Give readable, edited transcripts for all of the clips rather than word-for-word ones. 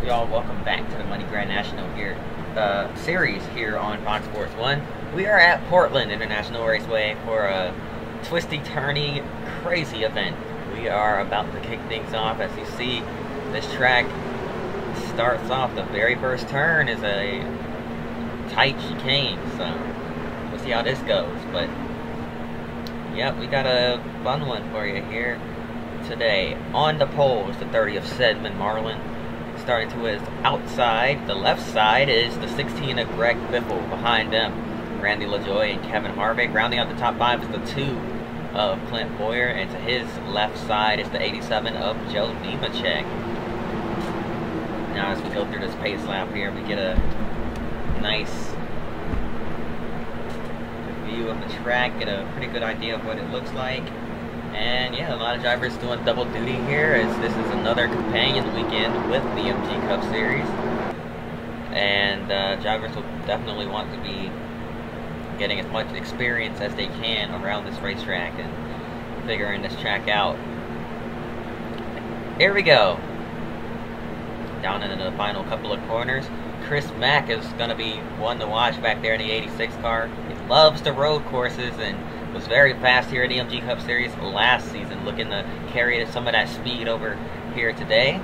y'all? Welcome back to the Money Grand National here series here on Fox Sports 1. We are at Portland International Raceway for a twisty, turny, crazy event. We are about to kick things off. As you see, this track starts off. The very first turn is a tight chicane, so we'll see how this goes. But yep, we got a fun one for you here today. On the pole is the 30 of Stedman Marlin. Starting to his outside, the left side is the 16 of Greg Biffle. Behind them, Randy LaJoie and Kevin Harvick. Rounding out the top 5 is the 2 of Clint Boyer, and to his left side is the 87 of Joe Nemechek. Now as we go through this pace lap here, we get a nice view of the track, get a pretty good idea of what it looks like. And yeah, a lot of drivers doing double duty here, as this is another companion weekend with the MG Cup Series. And drivers will definitely want to be getting as much experience as they can around this racetrack and figuring this track out. Here we go. Down into the final couple of corners. Chris Mack is going to be one to watch back there in the 86 car. He loves the road courses and was very fast here in the MG Cup Series last season, looking to carry some of that speed over here today.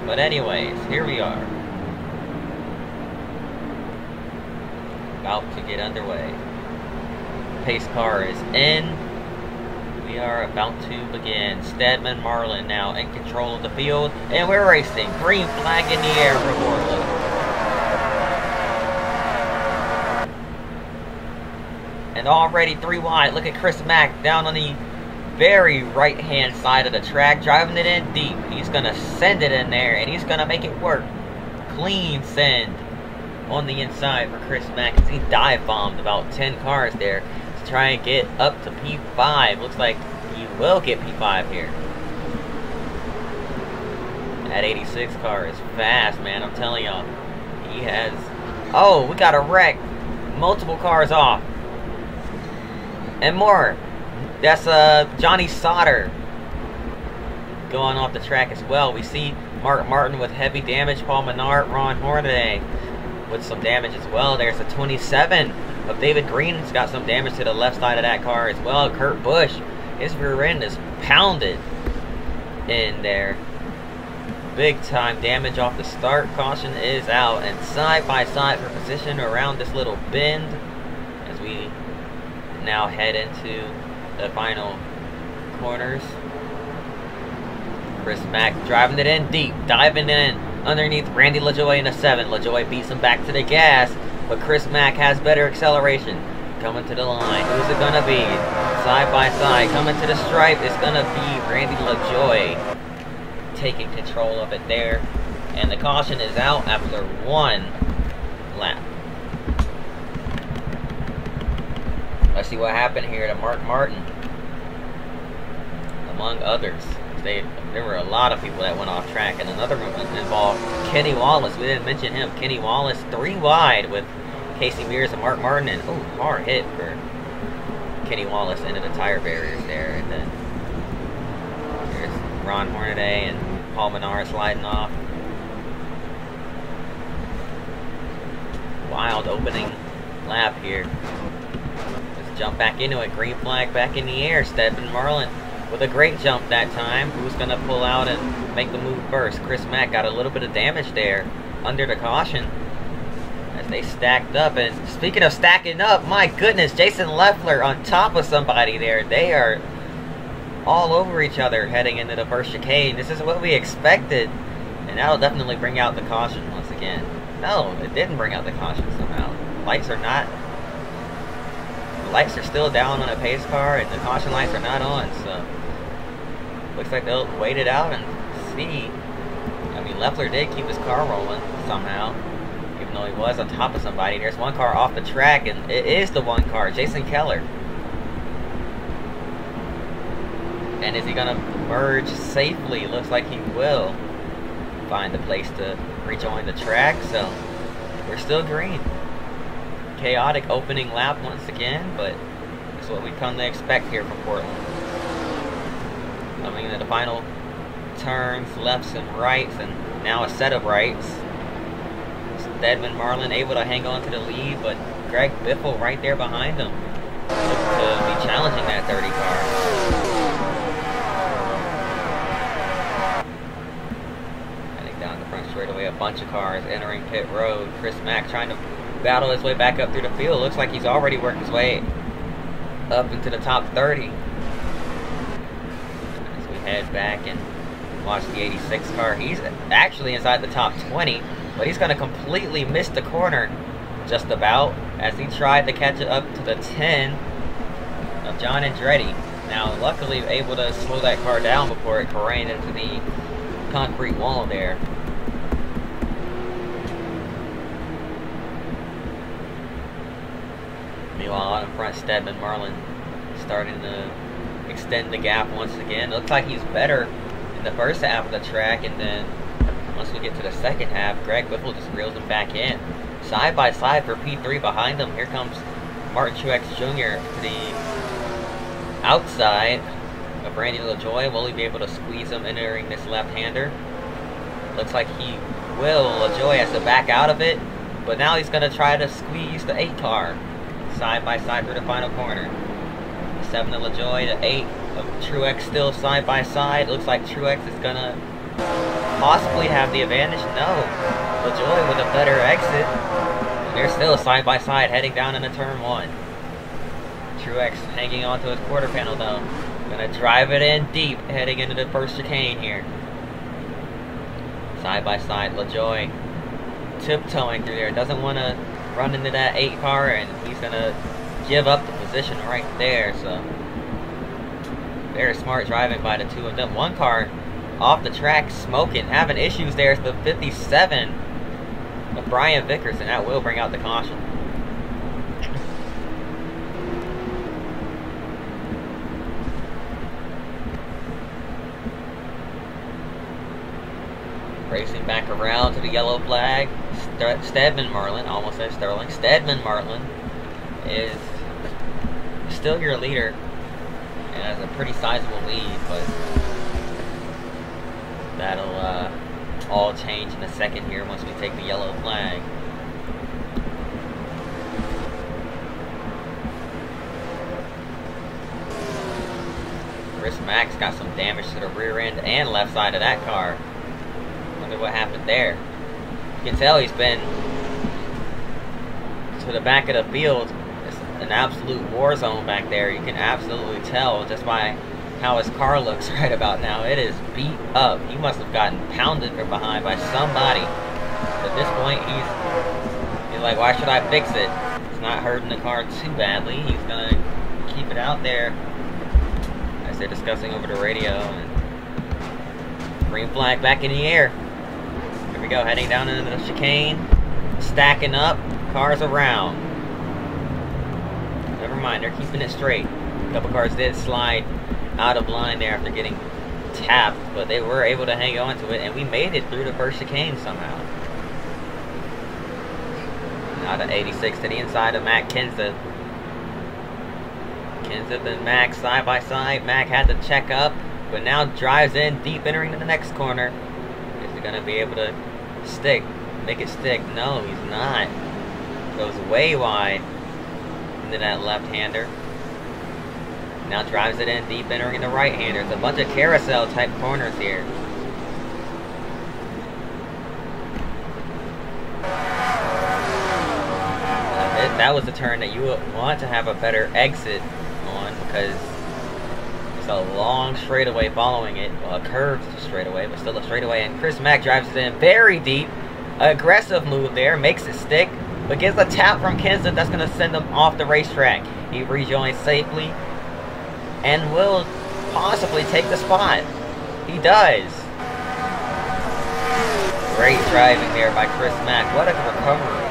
But anyways, here we are, about to get underway. Pace car is in. We are about to begin. Stedman Marlin now in control of the field, and we're racing. Green flag in the air for Portland. And already 3 wide. Look at Chris Mack down on the very right-hand side of the track, driving it in deep. He's going to send it in there, and he's going to make it work. Clean send on the inside for Chris Mack, as he dive-bombed about 10 cars there to try and get up to P5. Looks like he will get P5 here. That 86 car is fast, man. I'm telling y'all. He has... Oh, we got a wreck. Multiple cars off. And more. That's Johnny Sauter going off the track as well. We see Mark Martin with heavy damage. Paul Menard, Ron Hornaday with some damage as well. There's a 27 of David Green's got some damage to the left side of that car as well. Kurt Busch, his rear end is pounded in there. Big time damage off the start. Caution is out, and side by side for position around this little bend as we now head into the final corners. Chris Mack driving it in deep, diving in underneath Randy LaJoie in a 7. LaJoie beats him back to the gas, but Chris Mack has better acceleration. Coming to the line, who's it gonna be? Side by side, coming to the stripe, it's gonna be Randy LaJoie taking control of it there. And the caution is out after 1 lap. Let's see what happened here to Mark Martin, among others. There were a lot of people that went off track, and another one involved Kenny Wallace. We didn't mention him. Kenny Wallace 3 wide with Casey Mears and Mark Martin, and oh, hard hit for Kenny Wallace into the tire barriers there. And then there's Ron Hornaday and Paul Menard sliding off. Wild opening lap here. Jump back into it. Green flag back in the air. Stedman Marlin with a great jump that time. Who's going to pull out and make the move first? Chris Mack got a little bit of damage there under the caution as they stacked up. And speaking of stacking up, my goodness, Jason Leffler on top of somebody there. They are all over each other heading into the first chicane. This is what we expected, and that'll definitely bring out the caution once again. No, it didn't bring out the caution somehow. Lights are still down on a pace car, and the caution lights are not on, so looks like they'll wait it out and see. I mean, Leffler did keep his car rolling somehow, even though he was on top of somebody. There's one car off the track, and it is the one car, Jason Keller. And is he gonna merge safely? Looks like he will find a place to rejoin the track, so we're still green. Chaotic opening lap once again, but it's what we come to expect here from Portland. Coming into the final turns, lefts and rights, and now a set of rights. Stedman Marlin able to hang on to the lead, but Greg Biffle right there behind him. Looks to be challenging that 30 car. Heading down the front straightaway, a bunch of cars entering pit road. Chris Mack trying to battle his way back up through the field. Looks like he's already worked his way up into the top 30. As we head back and watch the 86 car, he's actually inside the top 20, but he's going to completely miss the corner just about as he tried to catch it up to the 10 of John Andretti. Now, luckily able to slow that car down before it careened into the concrete wall there. Meanwhile, out in front, Stedman Marlin starting to extend the gap once again. Looks like he's better in the first half of the track, and then once we get to the second half, Greg Whipple just reels him back in. Side by side for P3 behind him. Here comes Martin Truex Jr. to the outside of Randy LaJoie. Will he be able to squeeze him entering this left-hander? Looks like he will. LaJoie has to back out of it, but now he's going to try to squeeze the 8 car. Side by side through the final corner. 7 of LaJoie, the 8 of Truex still side by side. Looks like Truex is going to possibly have the advantage. No. LaJoie with a better exit. They're still side by side heading down into turn 1. Truex hanging onto his quarter panel though. Gonna drive it in deep heading into the first chicane here. Side by side, LaJoie tiptoeing through there. Doesn't want to run into that 8 car, and he's gonna give up the position right there. So very smart driving by the 2 of them. 1 car off the track smoking, having issues there. It's the 57 of Brian Vickers, and that will bring out the caution. Racing back around to the yellow flag. Stedman Marlin, almost said Sterling. Stedman Marlin is still your leader and has a pretty sizable lead, but that'll all change in a second here once we take the yellow flag. Chris Mack's got some damage to the rear end and left side of that car. Wonder what happened there. You can tell he's been to the back of the field. It's an absolute war zone back there. You can absolutely tell just by how his car looks right about now. It is beat up. He must have gotten pounded from behind by somebody. At this point, he's like, why should I fix it? It's not hurting the car too badly. He's gonna keep it out there as they're discussing over the radio. And green flag back in the air. Here we go, heading down into the chicane, stacking up, cars around. Never mind, they're keeping it straight. A couple cars did slide out of line there after getting tapped, but they were able to hang on to it, and we made it through the first chicane somehow. Now the 86 to the inside of Matt Kenseth. Kenseth and Mack side by side. Mack had to check up, but now drives in deep, entering the next corner. Is he going to be able to stick? Make it stick? No, he's not. Goes way wide into that left-hander. Now drives it in deep, entering the right-hander. It's a bunch of carousel-type corners here. That was the turn that you would want to have a better exit on, because it's a long straightaway following it. Well, a curved straightaway, but still a straightaway. And Chris Mack drives it in very deep. Aggressive move there, makes it stick, but gets a tap from Kenseth that's going to send him off the racetrack. He rejoins safely and will possibly take the spot. He does. Great driving there by Chris Mack. What a recovery.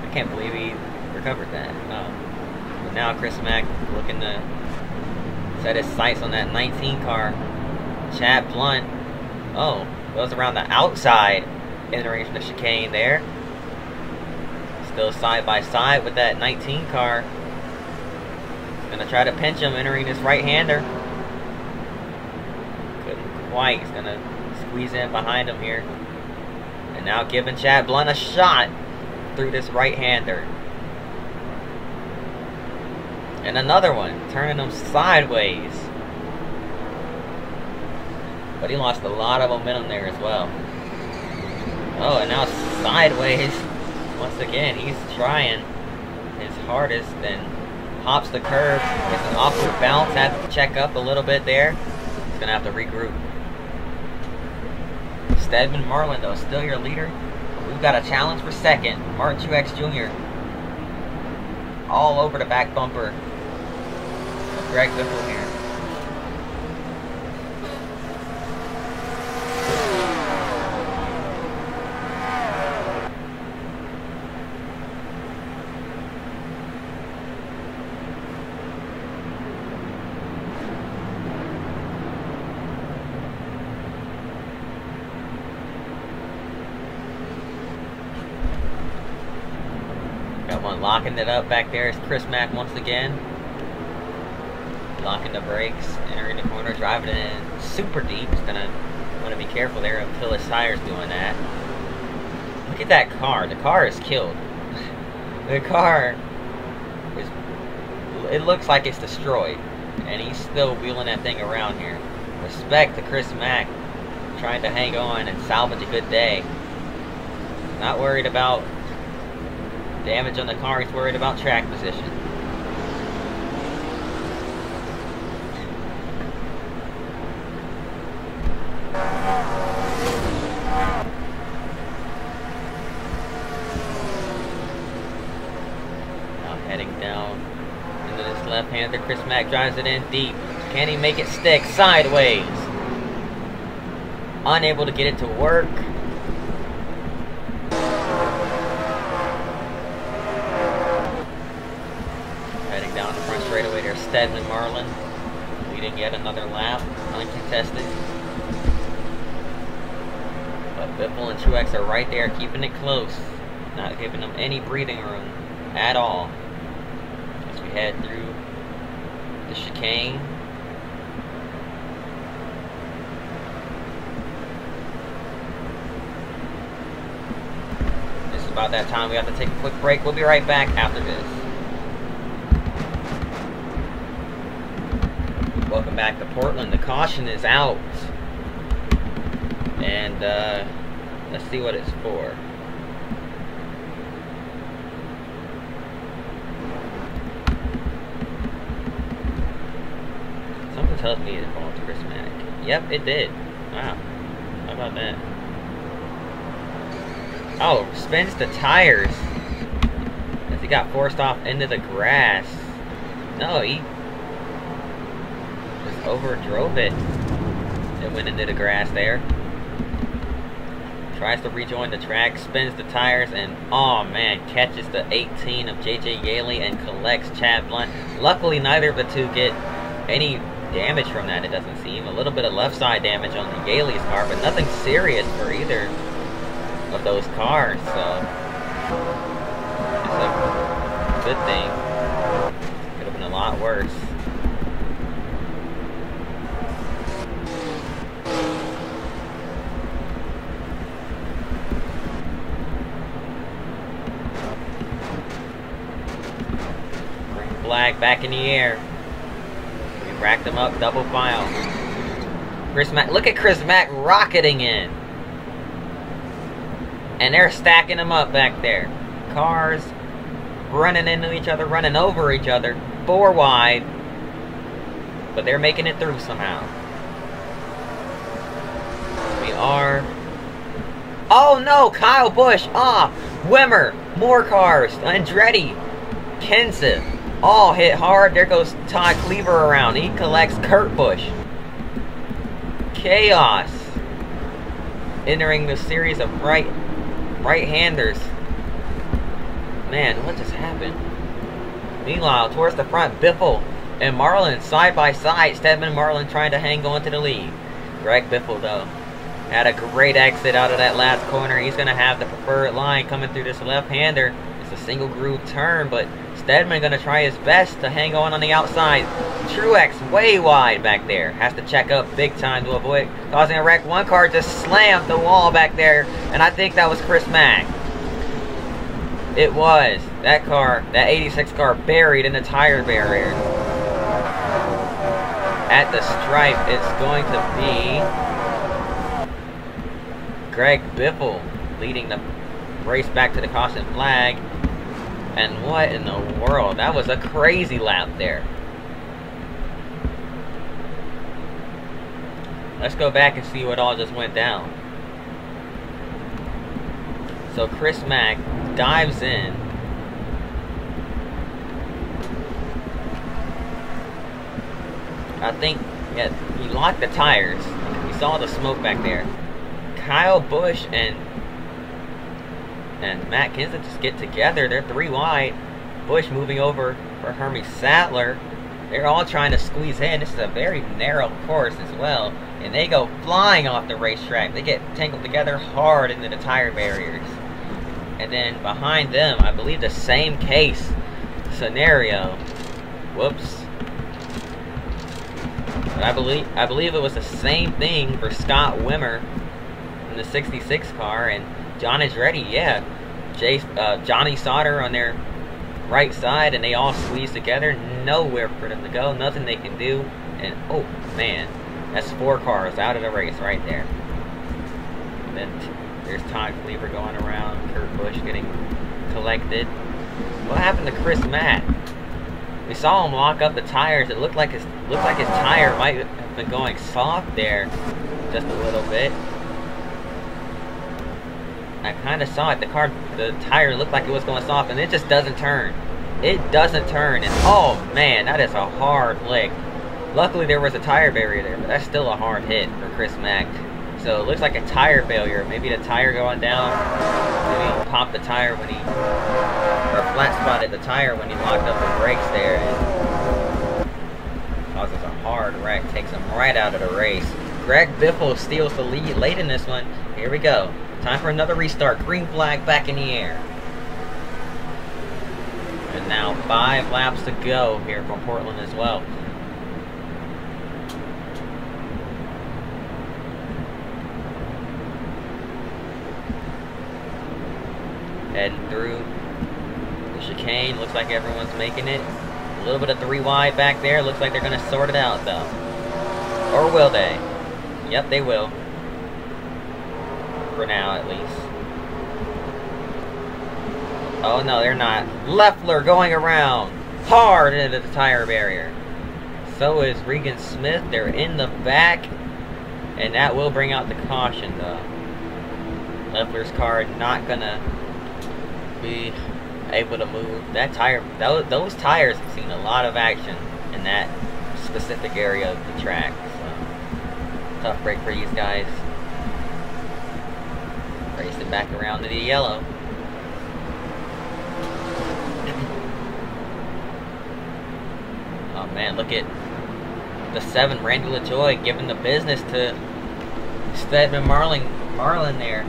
I can't believe he recovered that. But now Chris Mack looking to set his sights on that 19 car. Chad Blunt, goes around the outside, entering the chicane there. Still side by side with that 19 car. Gonna try to pinch him, entering this right-hander. Couldn't quite. He's gonna squeeze in behind him here. And now giving Chad Blunt a shot through this right-hander. And another one, turning him sideways. But he lost a lot of momentum there as well. Oh, and now sideways. Once again, he's trying his hardest and hops the curve. Gets an awkward bounce, has to check up a little bit there. He's gonna have to regroup. Stedman Marlin, though, still your leader. We've got a challenge for second. Martin Truex Jr. all over the back bumper of Greg Biffle here. Locking it up back there is Chris Mack once again. Locking the brakes, entering the corner, driving it in super deep. He's gonna want to be careful there until his tire's doing that. Look at that car. The car is killed. The car is, it looks like it's destroyed. And he's still wheeling that thing around here. Respect to Chris Mack trying to hang on and salvage a good day. Not worried about damage on the car, he's worried about track position. Now heading down into this left-hander, Chris Mack drives it in deep. Can he make it stick sideways? Unable to get it to work. Straightaway there, Stedman Marlin leading yet another lap, uncontested. But Biffle and Truex are right there, keeping it close, not giving them any breathing room at all. As we head through the chicane. This is about that time we have to take a quick break. We'll be right back after this. Welcome back to Portland. The caution is out. And let's see what it's for. Something tells me it belonged to Chris Mack. Yep, it did. Wow. How about that? Oh, spins the tires. As he got forced off into the grass. No, he overdrove it. It went into the grass there. Tries to rejoin the track, spins the tires, and oh man, catches the 18 of JJ Yaley and collects Chad Blunt. Luckily, neither of the two get any damage from that, it doesn't seem. A little bit of left side damage on the Yaley's car, but nothing serious for either of those cars, so it's a good thing. Could have been a lot worse. Flag back in the air. We racked them up, double file. Chris Mack, look at Chris Mack rocketing in. And they're stacking them up back there. Cars running into each other, running over each other, 4 wide. But they're making it through somehow. We are... Oh no, Kyle Busch off. Wimmer, more cars, Andretti, Kenseth. All hit hard. There goes Todd Cleaver around. He collects Kurt Busch. Chaos. Entering the series of right-handers. Man, what just happened? Meanwhile, towards the front, Biffle and Marlin side by side. Stedman and Marlin trying to hang on to the lead. Greg Biffle, though, had a great exit out of that last corner. He's going to have the preferred line coming through this left-hander. It's a single groove turn, but Stedman gonna try his best to hang on the outside. Truex way wide back there. Has to check up big time to avoid causing a wreck. One car just slammed the wall back there, and I think that was Chris Mack. It was. That car, that 86 car, buried in the tire barrier. At the stripe, it's going to be Greg Biffle leading the race back to the caution flag. And what in the world? That was a crazy lap there. Let's go back and see what all just went down. So Chris Mack dives in. I think he locked the tires. You saw the smoke back there. Kyle Busch and Matt Kenseth just get together. They're 3 wide. Busch moving over for Hermie Sadler. They're all trying to squeeze in. This is a very narrow course as well. And they go flying off the racetrack. They get tangled together hard into the tire barriers. And then behind them, I believe the same case scenario. Whoops. But I believe it was the same thing for Scott Wimmer in the 66 car, and John Andretti, yeah. Johnny Sauter on their right side, and they all squeeze together. Nowhere for them to go, nothing they can do. And oh man, that's 4 cars out of the race right there. And then there's Todd Cleaver going around, Kurt Busch getting collected. What happened to Chris Mack? We saw him lock up the tires. It looked like his tire might have been going soft there, just a little bit. I kind of saw it. The tire looked like it was going soft, and it just doesn't turn. It doesn't turn, and oh man, that is a hard lick. Luckily, there was a tire barrier there, but that's still a hard hit for Chris Mack. So it looks like a tire failure. Maybe the tire going down. Maybe he popped the tire when or flat spotted the tire when he locked up the brakes there, and causes a hard wreck, takes him right out of the race. Greg Biffle steals the lead late in this one. Here we go. Time for another restart. Green flag back in the air. And now 5 laps to go here from Portland as well. Heading through the chicane. Looks like everyone's making it. A little bit of 3 wide back there. Looks like they're going to sort it out though. Or will they? Yep, they will. For now, at least. Oh no, they're not. Leffler going around hard into the tire barrier. So is Regan Smith. They're in the back, and that will bring out the caution though. Leffler's car not gonna be able to move. That tire, those tires have seen a lot of action in that specific area of the track. So tough break for these guys. Racing back around to the yellow. Oh man, look at the 7, Randy LaJoie, giving the business to Stedman Marlin there.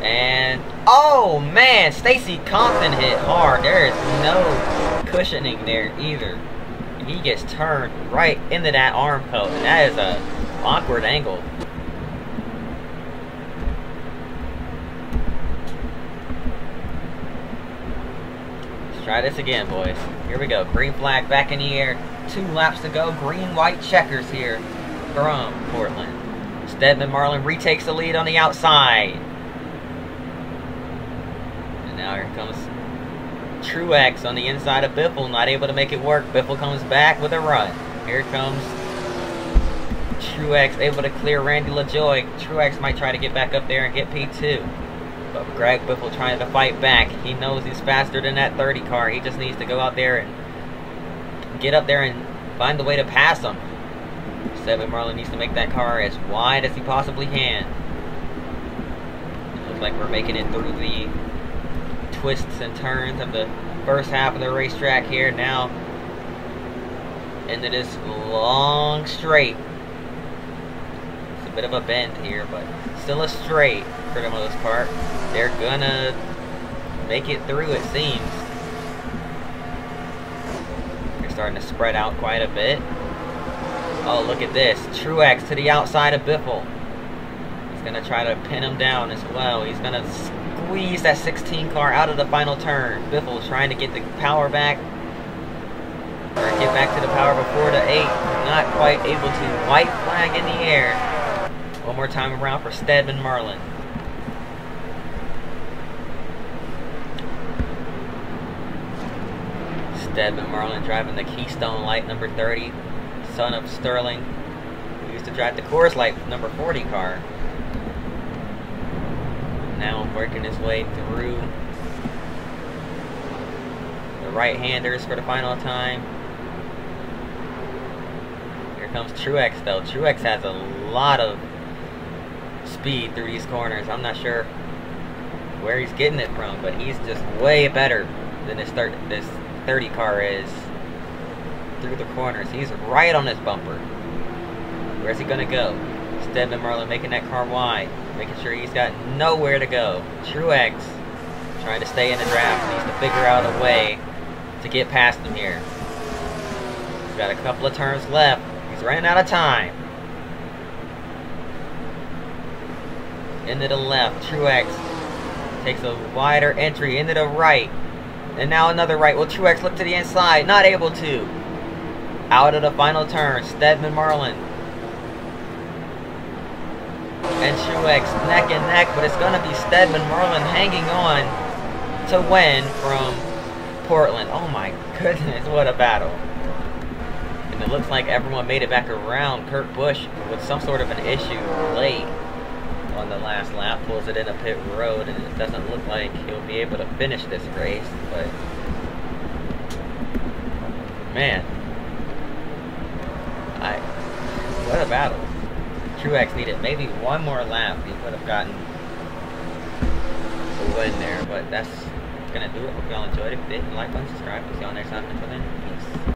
And oh man, Stacy Compton hit hard. There is no cushioning there either. He gets turned right into that arm coat, and that is a awkward angle. Let's try this again, boys. Here we go. Green flag back in the air. 2 laps to go. Green-white checkers here from Portland. Stedman Marlin retakes the lead on the outside. And now here comes Truex on the inside of Biffle, not able to make it work. Biffle comes back with a run. Here comes Truex, able to clear Randy LaJoie. Truex might try to get back up there and get P2. But Greg Biffle trying to fight back. He knows he's faster than that 30 car. He just needs to go out there and get up there and find a way to pass him. Stedman Marlin needs to make that car as wide as he possibly can. It looks like we're making it through the twists and turns of the first half of the racetrack here. Now into this long straight. It's bit of a bend here, but still a straight for the most part. They're gonna make it through, it seems. They're starting to spread out quite a bit. Oh, look at this. Truex to the outside of Biffle. He's gonna try to pin him down as well. He's gonna squeeze that 16 car out of the final turn. Biffle trying to get the power back. Or get back to the power before the 8. Not quite able to. White flag in the air. One more time around for Stedman Marlin. Stedman Marlin driving the Keystone Light number 30. Son of Sterling. He used to drive the Coors Light number 40 car. Now working his way through the right-handers for the final time. Here comes Truex though. Truex has a lot of speed through these corners. I'm not sure where he's getting it from, but he's just way better than this 30 car is through the corners. He's right on this bumper. Where's he gonna go? Stedman Marlin making that car wide, making sure he's got nowhere to go. Truex trying to stay in the draft. Needs to figure out a way to get past him here. He's got a couple of turns left. He's running out of time. Into the left. Truex takes a wider entry into the right. And now another right. Will Truex look to the inside? Not able to. Out of the final turn. Stedman Marlin and Truex neck and neck, but it's going to be Stedman Marlin hanging on to win from Portland. Oh my goodness, what a battle. And it looks like everyone made it back around. Kurt Busch with some sort of an issue late on the last lap, pulls it into pit road, and it doesn't look like he'll be able to finish this race, but man, what a battle. Truex needed maybe one more lap. He could have gotten a win there, but that's gonna do it. Hope y'all enjoyed it. If you did, like, button, subscribe. See y'all next time. Until then, peace.